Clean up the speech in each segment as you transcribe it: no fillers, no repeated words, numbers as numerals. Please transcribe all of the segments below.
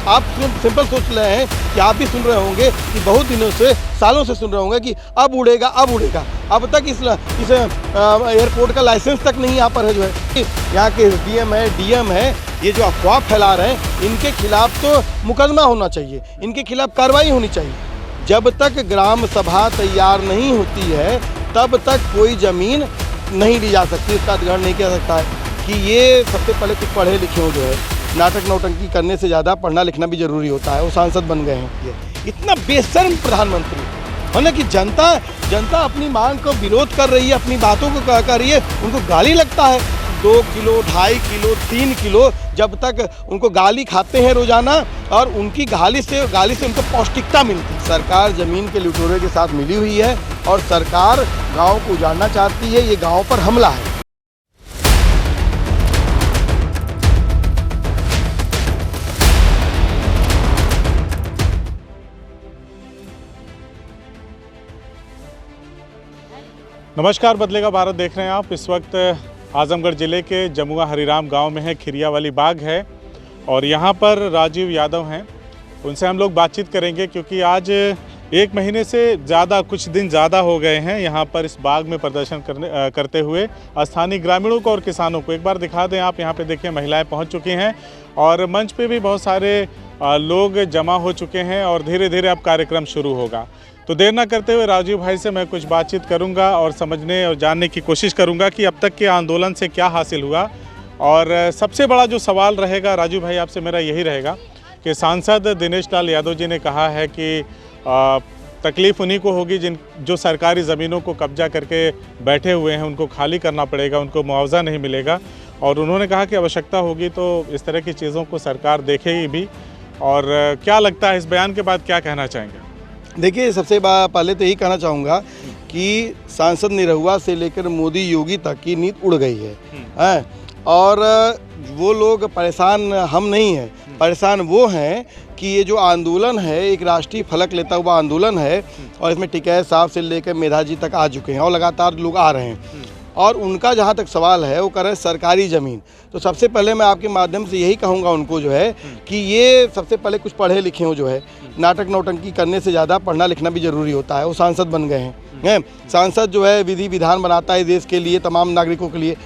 आप सिंपल सोच रहे हैं कि आप भी सुन रहे होंगे कि बहुत दिनों से, सालों से सुन रहे होंगे कि अब उड़ेगा अब उड़ेगा। अब तक इस एयरपोर्ट का लाइसेंस तक नहीं यहाँ पर है जो है। यहाँ के SDM है, DM है, ये जो अफवाह फैला रहे हैं इनके खिलाफ तो मुकदमा होना चाहिए, इनके खिलाफ कार्रवाई होनी चाहिए। जब तक ग्राम सभा तैयार नहीं होती है तब तक कोई ज़मीन नहीं ली जा सकती, इसका अधिग्रहण नहीं किया सकता है। कि ये सबसे पहले कुछ पढ़े लिखे हो जो है, नाटक नौटंकी करने से ज़्यादा पढ़ना लिखना भी जरूरी होता है। वो सांसद बन गए हैं, ये इतना बेशर्म प्रधानमंत्री है ना कि जनता अपनी मांग को विरोध कर रही है, अपनी बातों को कर रही है, उनको गाली लगता है। 2 किलो 2.5 किलो 3 किलो जब तक उनको गाली खाते हैं रोजाना और उनकी गाली से उनको पौष्टिकता मिलती है। सरकार ज़मीन के लुटेरों के साथ मिली हुई है और सरकार गाँव को उजाड़ना चाहती है। ये गाँव पर हमला है। नमस्कार, बदलेगा भारत देख रहे हैं आप। इस वक्त आजमगढ़ ज़िले के जमुआ हरिराम गांव में है, खिरिया वाली बाग है और यहां पर राजीव यादव हैं। उनसे हम लोग बातचीत करेंगे क्योंकि आज 1 महीने से ज़्यादा, कुछ दिन ज़्यादा हो गए हैं यहाँ पर इस बाग में प्रदर्शन करते हुए स्थानीय ग्रामीणों को और किसानों को। एक बार दिखा दें आप, यहाँ पे देखिए महिलाएं पहुँच चुकी हैं और मंच पे भी बहुत सारे लोग जमा हो चुके हैं और धीरे धीरे अब कार्यक्रम शुरू होगा। तो देर ना करते हुए राजीव भाई से मैं कुछ बातचीत करूंगा और समझने और जानने की कोशिश करूंगा कि अब तक के आंदोलन से क्या हासिल हुआ। और सबसे बड़ा जो सवाल रहेगा राजीव भाई आपसे मेरा यही रहेगा कि सांसद दिनेश लाल यादव जी ने कहा है कि तकलीफ़ उन्हीं को होगी जो सरकारी ज़मीनों को कब्जा करके बैठे हुए हैं, उनको खाली करना पड़ेगा, उनको मुआवजा नहीं मिलेगा। और उन्होंने कहा कि आवश्यकता होगी तो इस तरह की चीज़ों को सरकार देखेगी भी। और क्या लगता है, इस बयान के बाद क्या कहना चाहेंगे? देखिए, सबसे पहले तो यही कहना चाहूँगा कि सांसद निरहुआ से लेकर मोदी योगी तक की नींद उड़ गई है। और वो लोग परेशान हम नहीं हैं, परेशान वो हैं कि ये जो आंदोलन है एक राष्ट्रीय फलक लेता हुआ आंदोलन है और इसमें टिकैत साहब से लेकर मेधा जी तक आ चुके हैं और लगातार लोग आ रहे हैं। और उनका जहाँ तक सवाल है वो कर रहे हैं सरकारी ज़मीन। तो सबसे पहले मैं आपके माध्यम से यही कहूँगा उनको जो है कि ये सबसे पहले कुछ पढ़े लिखे हो जो है, नाटक नौटंकी करने से ज़्यादा पढ़ना लिखना भी ज़रूरी होता है। वो सांसद बन गए हैं। सांसद जो है विधि विधान बनाता है देश के लिए, तमाम नागरिकों के लिए।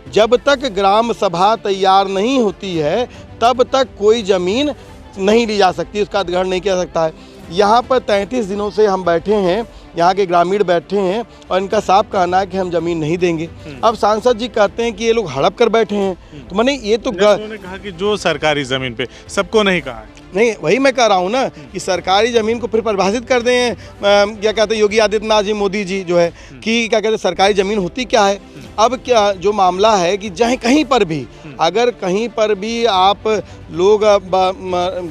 जब तक ग्राम सभा तैयार नहीं होती है तब तक कोई ज़मीन नहीं ली जा सकती, उसका अधिग्रहण नहीं किया सकता है। यहाँ पर 33 दिनों से हम बैठे हैं, यहाँ के ग्रामीण बैठे हैं और इनका साफ कहना है कि हम ज़मीन नहीं देंगे। अब सांसद जी कहते हैं कि ये लोग हड़प कर बैठे हैं, तो मैंने ये तो उन्होंने कहा कि जो सरकारी ज़मीन पे, सबको नहीं कहा है। नहीं, वही मैं कह रहा हूँ ना कि सरकारी ज़मीन को फिर परिभाषित कर दें। क्या कहते हैं योगी आदित्यनाथ जी, मोदी जी जो है कि क्या कहते हैं सरकारी ज़मीन होती क्या है। अब क्या जो मामला है कि चाहे कहीं पर भी, अगर कहीं पर भी आप लोग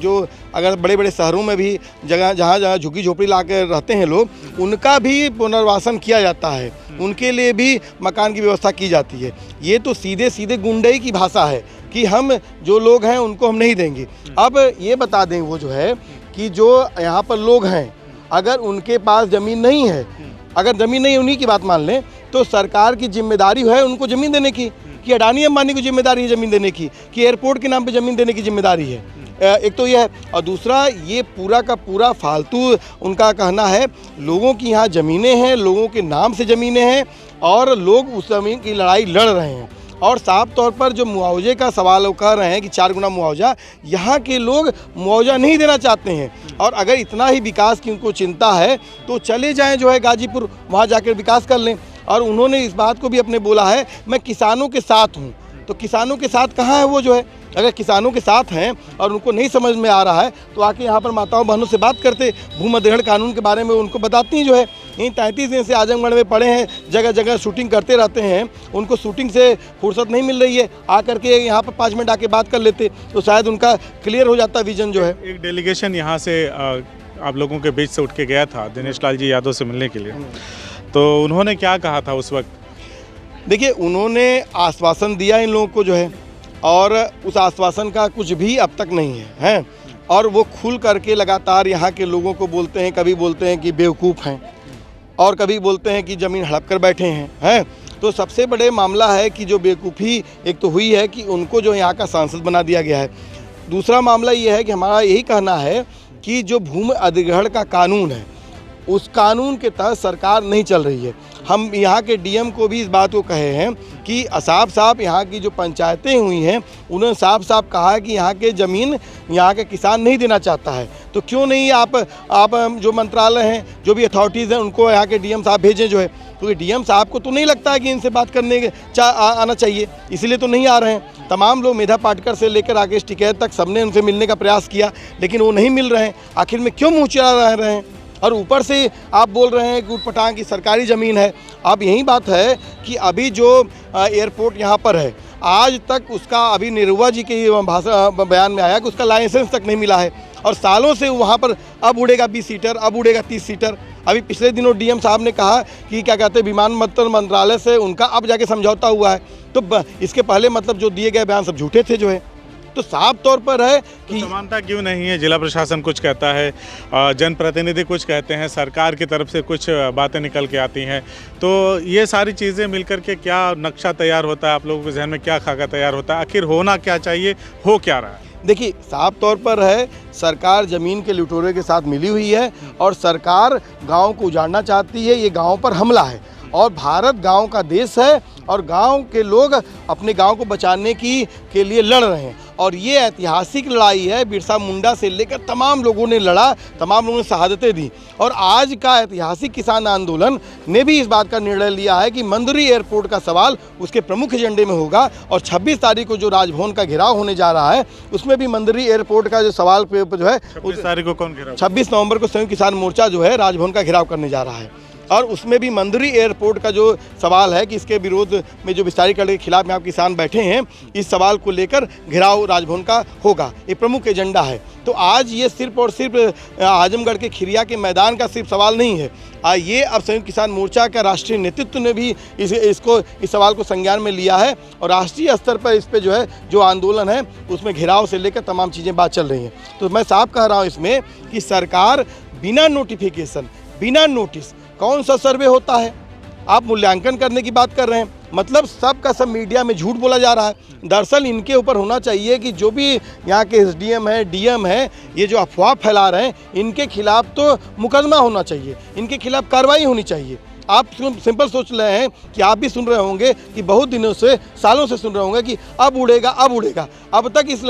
जो अगर बड़े बड़े शहरों में भी जहाँ झुग्गी झोपड़ी ला कर रहते हैं लोग, उनका भी पुनर्वासन किया जाता है, उनके लिए भी मकान की व्यवस्था की जाती है। ये तो सीधे सीधे गुंडई की भाषा है कि हम जो लोग हैं उनको हम नहीं देंगे। अब ये बता दें वो जो है कि जो यहाँ पर लोग हैं अगर उनके पास ज़मीन नहीं है, अगर ज़मीन नहीं, उन्हीं की बात मान लें, तो सरकार की जिम्मेदारी है उनको ज़मीन देने की, कि अडानी अंबानी को जिम्मेदारी है ज़मीन देने की, कि एयरपोर्ट के नाम पे ज़मीन देने की जिम्मेदारी है। एक तो ये है और दूसरा ये पूरा का पूरा फालतू उनका कहना है। लोगों की यहाँ ज़मीनें हैं, लोगों के नाम से ज़मीनें हैं और लोग उस ज़मीन की लड़ाई लड़ रहे हैं। और साफ तौर पर जो मुआवजे का सवाल वो कह रहे हैं कि 4 गुना मुआवजा, यहाँ के लोग मुआवजा नहीं देना चाहते हैं। और अगर इतना ही विकास की उनको चिंता है तो चले जाएं जो है गाजीपुर, वहाँ जाकर विकास कर लें। और उन्होंने इस बात को भी अपने बोला है, मैं किसानों के साथ हूँ। तो किसानों के साथ कहाँ है वो जो है? अगर किसानों के साथ हैं और उनको नहीं समझ में आ रहा है तो आके यहाँ पर माताओं बहनों से बात करते, भूमि अधिग्रहण कानून के बारे में उनको बताती हैं जो है। इन 33 दिन से आजमगढ़ में पड़े हैं, जगह जगह शूटिंग करते रहते हैं, उनको शूटिंग से फुर्सत नहीं मिल रही है। आकर के यहाँ पर 5 मिनट आके बात कर लेते तो शायद उनका क्लियर हो जाता विजन जो है। एक डेलीगेशन यहाँ से आप लोगों के बीच से उठ के गया था दिनेश लाल जी यादव से मिलने के लिए, तो उन्होंने क्या कहा था उस वक्त? देखिए, उन्होंने आश्वासन दिया इन लोगों को जो है और उस आश्वासन का कुछ भी अब तक नहीं है। और वो खुल करके लगातार यहाँ के लोगों को बोलते हैं, कभी बोलते हैं कि बेवकूफ़ हैं और कभी बोलते हैं कि ज़मीन हड़प कर बैठे हैं। तो सबसे बड़े मामला है कि जो बेवकूफ़ी एक तो हुई है कि उनको जो यहाँ का सांसद बना दिया गया है। दूसरा मामला ये है कि हमारा यही कहना है कि जो भूमि अधिग्रहण का कानून है उस कानून के तहत सरकार नहीं चल रही है। हम यहाँ के डीएम को भी इस बात को कहे हैं कि साफ साफ यहाँ की जो पंचायतें हुई हैं उन्होंने साफ साफ कहा है कि यहाँ के ज़मीन यहाँ के किसान नहीं देना चाहता है, तो क्यों नहीं आप जो मंत्रालय हैं, जो भी अथॉरिटीज़ हैं, उनको यहाँ के डीएम साहब भेजें जो है, क्योंकि डीएम साहब को तो नहीं लगता है कि इनसे बात करने के आना चाहिए, इसीलिए तो नहीं आ रहे हैं। तमाम लोग, मेधा पाटकर से लेकर राकेश टिकैत तक सबने उनसे मिलने का प्रयास किया, लेकिन वो नहीं मिल रहे हैं। आखिर में क्यों मुँह चढ़ा रहे हैं? और ऊपर से आप बोल रहे हैं कि उटपटांग की सरकारी ज़मीन है। अब यही बात है कि अभी जो एयरपोर्ट यहाँ पर है, आज तक उसका, अभी निरुआ जी के बयान में आया कि उसका लाइसेंस तक नहीं मिला है, और सालों से वहाँ पर अब उड़ेगा 20 सीटर, अब उड़ेगा 30 सीटर। अभी पिछले दिनों डीएम साहब ने कहा कि क्या कहते हैं, विमानन मंत्रालय से उनका अब जाके समझौता हुआ है, तो इसके पहले मतलब जो दिए गए बयान सब झूठे थे जो है। तो साफ तौर पर है कि समानता क्यों नहीं है? जिला प्रशासन कुछ कहता है, जनप्रतिनिधि कुछ कहते हैं, सरकार की तरफ से कुछ बातें निकल के आती हैं, तो ये सारी चीज़ें मिलकर के क्या नक्शा तैयार होता है? आप लोगों के जहन में क्या खाका तैयार होता है? आखिर होना क्या चाहिए, हो क्या रहा है? देखिए, साफ तौर पर है, सरकार ज़मीन के लुटेरे के साथ मिली हुई है और सरकार गाँव को उजाड़ना चाहती है। ये गाँव पर हमला है, और भारत गाँव का देश है, और गांव के लोग अपने गांव को बचाने के लिए लड़ रहे हैं, और ये ऐतिहासिक लड़ाई है। बिरसा मुंडा से लेकर तमाम लोगों ने लड़ा, तमाम लोगों ने शहादतें दी, और आज का ऐतिहासिक किसान आंदोलन ने भी इस बात का निर्णय लिया है कि मंदरी एयरपोर्ट का सवाल उसके प्रमुख एजेंडे में होगा। और 26 तारीख को जो राजभवन का घेराव होने जा रहा है, उसमें भी मंदरी एयरपोर्ट का जो सवाल पे जो है, 26 तारीख को कौन घेराव? 26 नवंबर को संयुक्त किसान मोर्चा जो है राजभवन का घेराव करने जा रहा है, और उसमें भी मंदरी एयरपोर्ट का जो सवाल है कि इसके विरोध में जो विस्तारीकरण के खिलाफ यहाँ किसान बैठे हैं, इस सवाल को लेकर घेराव राजभवन का होगा, ये प्रमुख एजेंडा है। तो आज ये सिर्फ और सिर्फ आजमगढ़ के खिरिया के मैदान का सिर्फ सवाल नहीं है, ये अब संयुक्त किसान मोर्चा का राष्ट्रीय नेतृत्व ने भी इस सवाल को संज्ञान में लिया है, और राष्ट्रीय स्तर पर इस पर जो है जो आंदोलन है उसमें घेराव से लेकर तमाम चीज़ें बात चल रही हैं। तो मैं साफ कह रहा हूँ इसमें कि सरकार बिना नोटिफिकेशन, बिना नोटिस, कौन सा सर्वे होता है? आप मूल्यांकन करने की बात कर रहे हैं, मतलब सब का सब मीडिया में झूठ बोला जा रहा है। दरअसल इनके ऊपर होना चाहिए कि जो भी यहाँ के एसडीएम है, डीएम है, ये जो अफवाह फैला रहे हैं, इनके खिलाफ तो मुकदमा होना चाहिए, इनके खिलाफ कार्रवाई होनी चाहिए। आप सिंपल सोच रहे हैं कि आप भी सुन रहे होंगे कि बहुत दिनों से, सालों से सुन रहे होंगे कि अब उड़ेगा, अब उड़ेगा। अब तक इस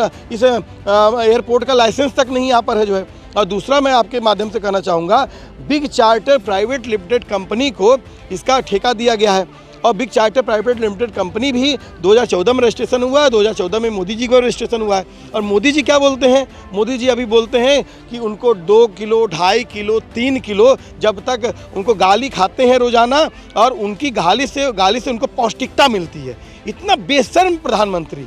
एयरपोर्ट का लाइसेंस तक नहीं यहाँ पर है जो है। और दूसरा मैं आपके माध्यम से कहना चाहूँगा, big charter private limited company को इसका ठेका दिया गया है, और big charter private limited company भी 2014 में रजिस्ट्रेशन हुआ है, 2014 में मोदी जी को रजिस्ट्रेशन हुआ है। और मोदी जी क्या बोलते हैं? मोदी जी अभी बोलते हैं कि उनको 2 किलो, 2.5 किलो, 3 किलो, जब तक उनको गाली खाते हैं रोज़ाना, और उनकी गाली से उनको पौष्टिकता मिलती है। इतना बेशर्म प्रधानमंत्री,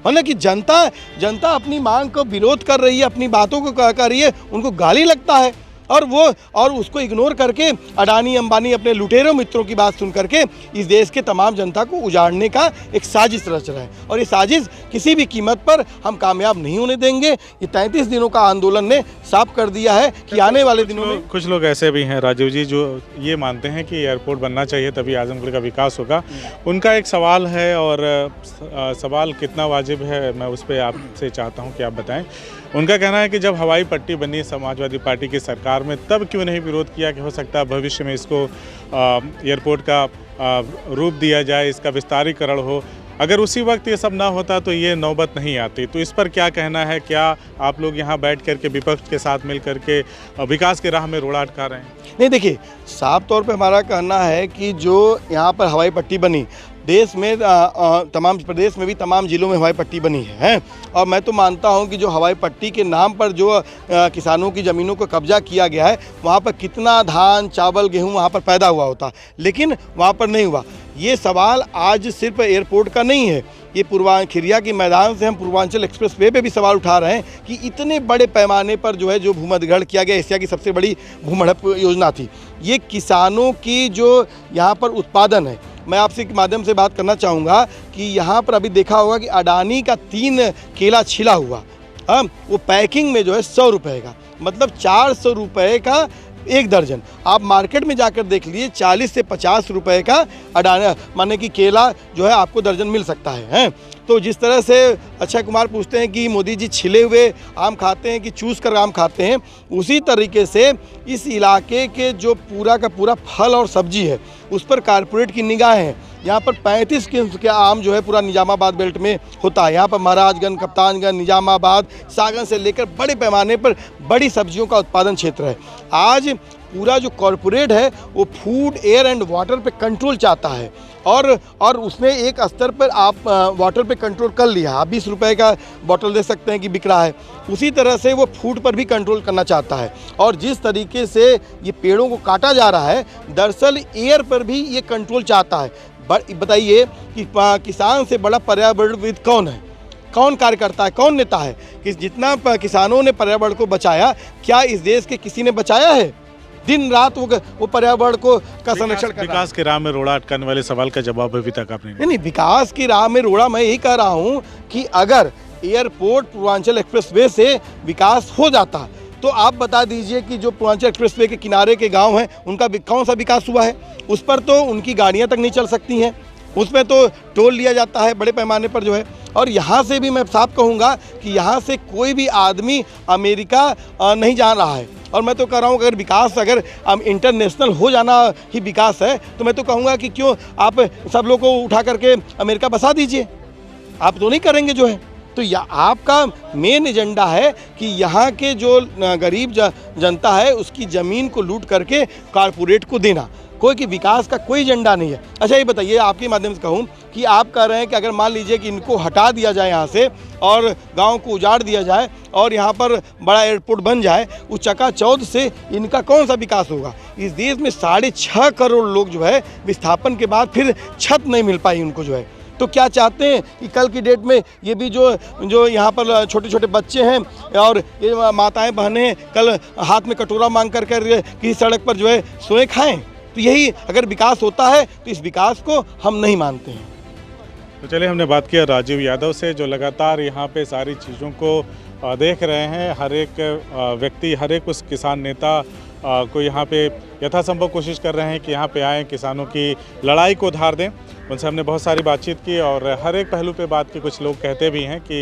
मतलब कि जनता अपनी मांग को विरोध कर रही है, अपनी बातों को कर रही है, उनको गाली लगता है, और उसको इग्नोर करके अडानी अंबानी अपने लुटेरों मित्रों की बात सुन करके इस देश के तमाम जनता को उजाड़ने का एक साजिश रच रहे हैं। और ये साजिश किसी भी कीमत पर हम कामयाब नहीं होने देंगे। ये 33 दिनों का आंदोलन ने साफ कर दिया है कि आने वाले दिनों में कुछ लोग ऐसे भी हैं राजीव जी, जो ये मानते हैं कि एयरपोर्ट बनना चाहिए तभी आजमगढ़ का विकास होगा। उनका एक सवाल है, और सवाल कितना वाजिब है मैं उस पर आपसे चाहता हूँ कि आप बताएं। उनका कहना है कि जब हवाई पट्टी बनी समाजवादी पार्टी की सरकार में, तब क्यों नहीं विरोध किया कि हो सकता है भविष्य में इसको एयरपोर्ट का रूप दिया जाए, इसका विस्तारीकरण हो। अगर उसी वक्त ये सब ना होता तो ये नौबत नहीं आती। तो इस पर क्या कहना है? क्या आप लोग यहाँ बैठ करके विपक्ष के साथ मिल करके विकास की राह में रोड़ा अटका रहे हैं? नहीं, देखिए, साफ तौर पे हमारा कहना है कि जो यहाँ पर हवाई पट्टी बनी, देश में तमाम प्रदेश में भी तमाम ज़िलों में हवाई पट्टी बनी है, और मैं तो मानता हूँ कि जो हवाई पट्टी के नाम पर जो किसानों की ज़मीनों को कब्जा किया गया है, वहाँ पर कितना धान, चावल, गेहूँ वहाँ पर पैदा हुआ होता, लेकिन वहाँ पर नहीं हुआ। ये सवाल आज सिर्फ एयरपोर्ट का नहीं है, ये खिरिया के मैदान से हम पूर्वांचल एक्सप्रेस वे पे भी सवाल उठा रहे हैं कि इतने बड़े पैमाने पर जो है जो भूमि अधिग्रहण किया गया, एशिया की सबसे बड़ी भूमि हड़प योजना थी। ये किसानों की जो यहाँ पर उत्पादन है, मैं आपसे के माध्यम से बात करना चाहूँगा कि यहाँ पर अभी देखा होगा कि अडानी का 3 केला छिला हुआ, वो पैकिंग में जो है 100 रुपये का, मतलब 400 रुपये का 1 दर्जन। आप मार्केट में जाकर देख लीजिए 40 से 50 रुपए का अडाना माने कि केला जो है आपको दर्जन मिल सकता है। तो जिस तरह से अक्षय कुमार पूछते हैं कि मोदी जी छिले हुए आम खाते हैं कि चूस कर आम खाते हैं, उसी तरीके से इस इलाके के जो पूरा का पूरा फल और सब्जी है उस पर कारपोरेट की निगाह है। यहाँ पर 35 किस्म के आम जो है पूरा निजामाबाद बेल्ट में होता है। यहाँ पर महाराजगंज, कप्तानगंज, निजामाबाद, सागन से लेकर बड़े पैमाने पर बड़ी सब्जियों का उत्पादन क्षेत्र है। आज पूरा जो कॉरपोरेट है वो फूड, एयर एंड वाटर पे कंट्रोल चाहता है और उसने एक स्तर पर आप वाटर पे कंट्रोल कर लिया। आप 20 रुपए का बॉटल दे सकते हैं कि बिक रहा है, उसी तरह से वो फूड पर भी कंट्रोल करना चाहता है। और जिस तरीके से ये पेड़ों को काटा जा रहा है, दरअसल एयर पर भी ये कंट्रोल चाहता है। बताइए कि किसान से बड़ा पर्यावरणविद कौन है, कौन कार्य करता है, कौन नेता है? कि जितना किसानों ने पर्यावरण को बचाया, क्या इस देश के किसी ने बचाया है? दिन रात वो पर्यावरण को का संरक्षण कर रहा है। विकास की राह में रोड़ा अटकाने वाले सवाल का जवाब अभी तक आपने नहीं, विकास की राह में रोड़ा मैं यही कह रहा हूँ कि अगर एयरपोर्ट पूर्वांचल एक्सप्रेसवे से विकास हो जाता तो आप बता दीजिए कि जो पूर्वांचल एक्सप्रेसवे के किनारे के गांव हैं उनका कौन सा विकास हुआ है? उस पर तो उनकी गाड़ियां तक नहीं चल सकती हैं, उसमें तो टोल लिया जाता है बड़े पैमाने पर जो है। और यहाँ से भी मैं साफ कहूँगा कि यहाँ से कोई भी आदमी अमेरिका नहीं जा रहा है। और मैं तो कह रहा हूँ अगर विकास अगर इंटरनेशनल हो जाना ही विकास है तो मैं तो कहूँगा कि क्यों आप सब लोग को उठा करके अमेरिका बसा दीजिए, आप तो नहीं करेंगे जो है। तो आपका मेन एजेंडा है कि यहाँ के जो गरीब जनता है उसकी ज़मीन को लूट करके कारपोरेट को देना, कोई कि विकास का कोई एजेंडा नहीं है। अच्छा ये बताइए, आपके माध्यम से कहूँ कि आप कह रहे हैं कि अगर मान लीजिए कि इनको हटा दिया जाए यहाँ से और गांव को उजाड़ दिया जाए और यहाँ पर बड़ा एयरपोर्ट बन जाए, उस चकाचौंध से इनका कौन सा विकास होगा? इस देश में 6.5 करोड़ लोग जो है विस्थापन के बाद फिर छत नहीं मिल पाई उनको जो है। तो क्या चाहते हैं कि कल की डेट में ये भी जो यहाँ पर छोटे छोटे बच्चे हैं और ये माताएं बहनें कल हाथ में कटोरा मांग कर किसी सड़क पर जो है सोए खाएं? तो यही अगर विकास होता है तो इस विकास को हम नहीं मानते हैं। तो चलिए, हमने बात किया राजीव यादव से जो लगातार यहाँ पे सारी चीज़ों को देख रहे हैं। हर एक व्यक्ति, हर एक उस किसान नेता को यहाँ पे यथासंभव कोशिश कर रहे हैं कि यहाँ पे आएँ, किसानों की लड़ाई को उधार दें। उनसे हमने बहुत सारी बातचीत की और हर एक पहलू पे बात की। कुछ लोग कहते भी हैं कि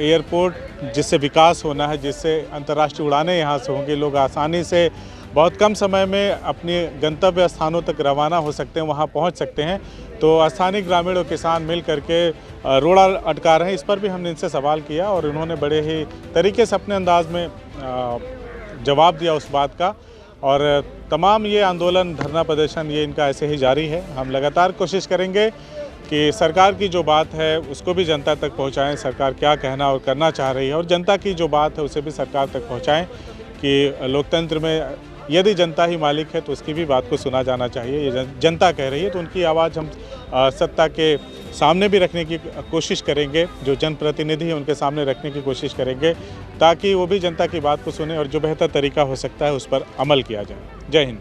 एयरपोर्ट जिससे विकास होना है, जिससे अंतर्राष्ट्रीय उड़ानें यहाँ से होंगी, लोग आसानी से बहुत कम समय में अपने गंतव्य स्थानों तक रवाना हो सकते हैं, वहाँ पहुँच सकते हैं। तो स्थानीय ग्रामीण और किसान मिल करके रोड़ा अटका रहे हैं। इस पर भी हमने इनसे सवाल किया और उन्होंने बड़े ही तरीके से अपने अंदाज में जवाब दिया उस बात का। और तमाम ये आंदोलन, धरना प्रदर्शन ये इनका ऐसे ही जारी है। हम लगातार कोशिश करेंगे कि सरकार की जो बात है उसको भी जनता तक पहुंचाएं, सरकार क्या कहना और करना चाह रही है, और जनता की जो बात है उसे भी सरकार तक पहुंचाएं कि लोकतंत्र में यदि जनता ही मालिक है तो उसकी भी बात को सुना जाना चाहिए। ये जनता कह रही है तो उनकी आवाज़ हम सत्ता के सामने भी रखने की कोशिश करेंगे, जो जनप्रतिनिधि हैं उनके सामने रखने की कोशिश करेंगे, ताकि वो भी जनता की बात को सुने और जो बेहतर तरीका हो सकता है उस पर अमल किया जाए। जय हिंद।